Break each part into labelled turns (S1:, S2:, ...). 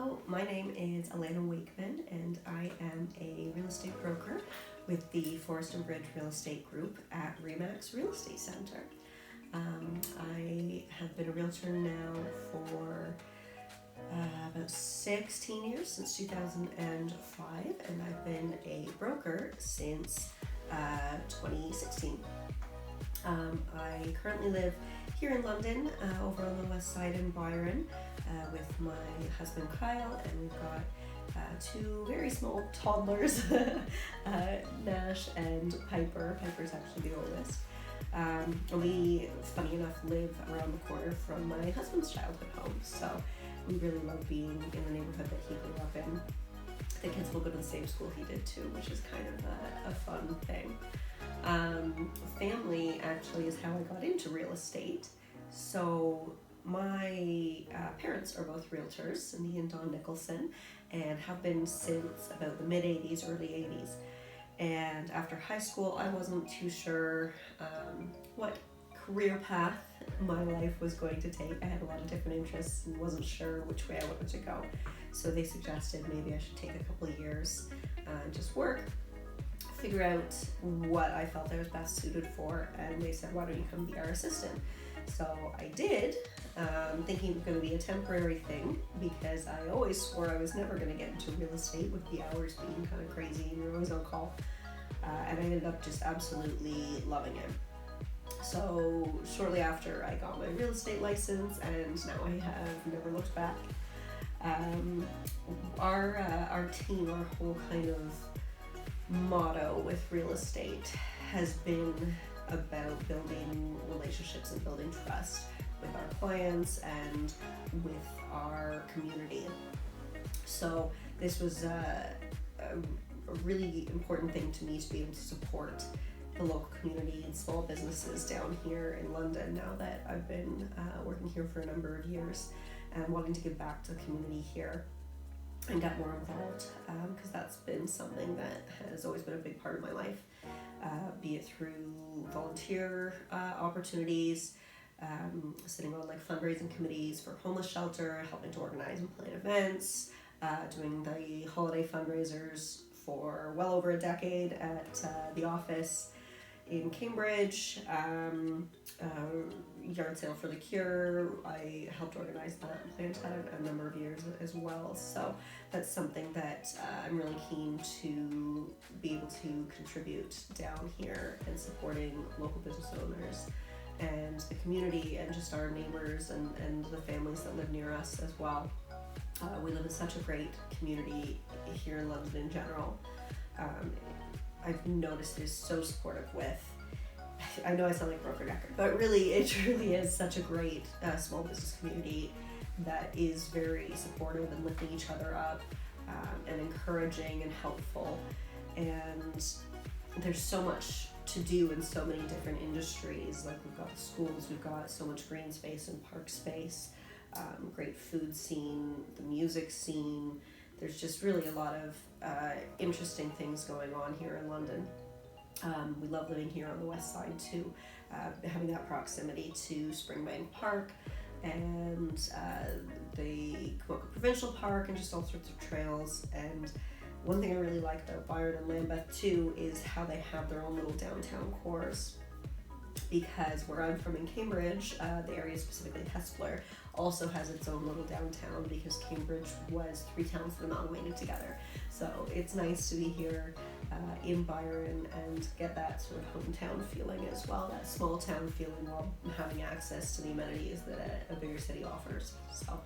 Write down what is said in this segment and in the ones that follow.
S1: Hello, my name is Alana Wakeman and I am a real estate broker with the Forest and Bridge Real Estate Group at Remax Real Estate Center. I have been a realtor now for about 16 years, since 2005, and I've been a broker since 2016. I currently live here in London, over on the west side in Byron, with my husband Kyle, and we've got two very small toddlers, Nash and Piper. Piper's actually the oldest. We, funny enough, live around the corner from my husband's childhood home, so we really love being in the neighborhood that he grew up in. The kids will go to the same school he did too, which is kind of a fun thing. Family actually is how I got into real estate. So my parents are both realtors, Cindy and Don Nicholson, and have been since about the mid-80s, early 80s. And after high school, I wasn't too sure what career path my life was going to take. I had a lot of different interests and wasn't sure which way I wanted to go. So they suggested maybe I should take a couple of years and just work, figure out what I felt I was best suited for, and they said, why don't you come be our assistant? So I did, thinking it was going to be a temporary thing, because I always swore I was never going to get into real estate with the hours being kind of crazy and you're always on call, and I ended up just absolutely loving it. So shortly after, I got my real estate license, and now I have never looked back. Our team, our whole kind of motto with real estate has been about building relationships and building trust with our clients and with our community. So this was a really important thing to me, to be able to support the local community and small businesses down here in London, now that I've been working here for a number of years and wanting to give back to the community here and get more involved, because that's been something that has always been a big part of my life, be it through volunteer opportunities, sitting on like fundraising committees for homeless shelter, helping to organize and plan events, doing the holiday fundraisers for well over a decade at the office in Cambridge, yard sale for the cure. I helped organize that and planned that a number of years as well. So that's something that I'm really keen to be able to contribute down here, and supporting local business owners and the community and just our neighbors and the families that live near us as well. We live in such a great community here in London in general. I've noticed is so supportive with, I know I sound like broker decker, but really it truly is such a great small business community that is very supportive and lifting each other up, and encouraging and helpful. And there's so much to do in so many different industries. Like, we've got the schools, we've got so much green space and park space, great food scene, the music scene. There's just really a lot of interesting things going on here in London. We love living here on the west side too, having that proximity to Springbank Park and the Camoka Provincial Park, and just all sorts of trails. And one thing I really like about Byron and Lambeth too is how they have their own little downtown cores. Because where I'm from in Cambridge, the area specifically Hespeler also has its own little downtown, because Cambridge was 3 towns that amalgamated together. So it's nice to be here in Byron and get that sort of hometown feeling as well, that small town feeling, while having access to the amenities that a bigger city offers. So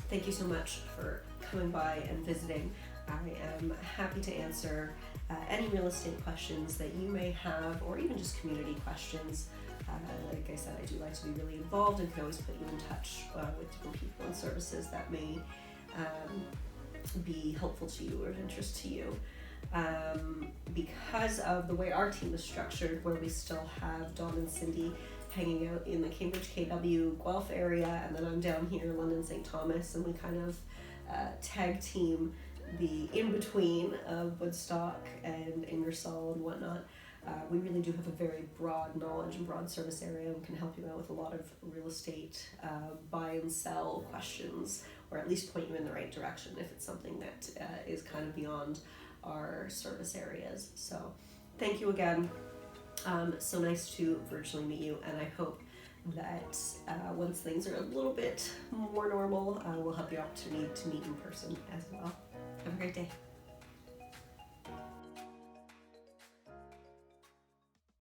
S1: thank you so much for coming by and visiting. I am happy to answer any real estate questions that you may have, or even just community questions. Like I said, I do like to be really involved and can always put you in touch with different people and services that may be helpful to you or of interest to you. Because of the way our team is structured, where we still have Dawn and Cindy hanging out in the Cambridge, KW, Guelph area, and then I'm down here in London, St. Thomas, and we kind of tag team the in-between of Woodstock and Ingersoll and whatnot. We really do have a very broad knowledge and broad service area, and can help you out with a lot of real estate buy and sell questions, or at least point you in the right direction if it's something that is kind of beyond our service areas. So thank you again. So nice to virtually meet you, and I hope that once things are a little bit more normal, we'll have the opportunity to meet in person as well. Have a great day.